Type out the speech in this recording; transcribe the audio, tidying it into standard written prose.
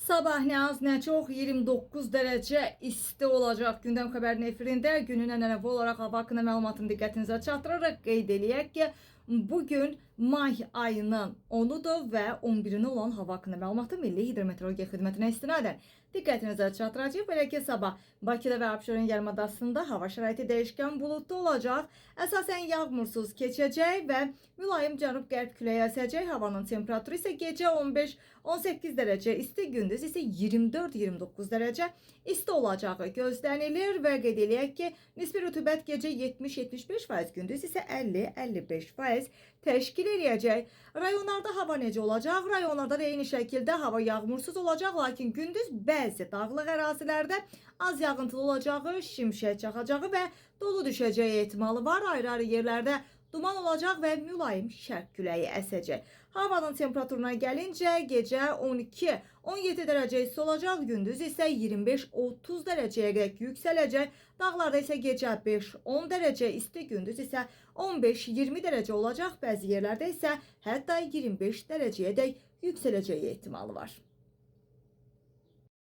Sabah nə az nə çox 29 dərəcə isti olacaq. Gündəm xəbərinin efirində günün ənənəvi olaraq hava haqqında məlumatını diqqətinizə çatdıraraq qeyd eləyək ki, bugün may ayının 10-udur və 11-i olan hava haqqında məlumatı Milli Hidrometeorologiya Xidmətinə istinadən diqqətinizə çatdıracaq. Belə ki, sabah Bakıda və Abşeron yarımadasında hava şəraiti dəyişkən buludlu olacaq. Əsasən yağmursuz keçəcək və mülayim cənub-qərb küləyi əsəcək. Havanın temperaturu isə gecə 15-18 dərəcə isti, gündüz isə 24-29 dərəcə isti olacağı gözlənilir və qeyd eləyək ki, nisbi rütubət gecə 70-75%, gündüz isə 50-55% təşkil eləyəcək. Rayonlarda hava necə olacaq? Rayonlarda da eyni şəkildə hava yağmursuz olacaq, lakin gündüz bəzi dağlıq ərazilərdə az yağıntılı olacağı, şimşək çaxacağı və dolu düşəcəyi ehtimalı var. Ayrı-ayrı yerlərdə duman olacaq və mülayim şərq küləyi əsəcək. Havanın temperaturuna gəlincə gecə 12-17 dərəcə isti olacaq, gündüz isə 25-30 dərəcəyə qədər yüksələcək. Dağlarda isə gecə 5-10 dərəcə isti, gündüz isə 15-20 dərəcə olacaq. Bəzi yerlərdə isə hətta 25 dərəcəyə dək yüksələcəyi ehtimalı var.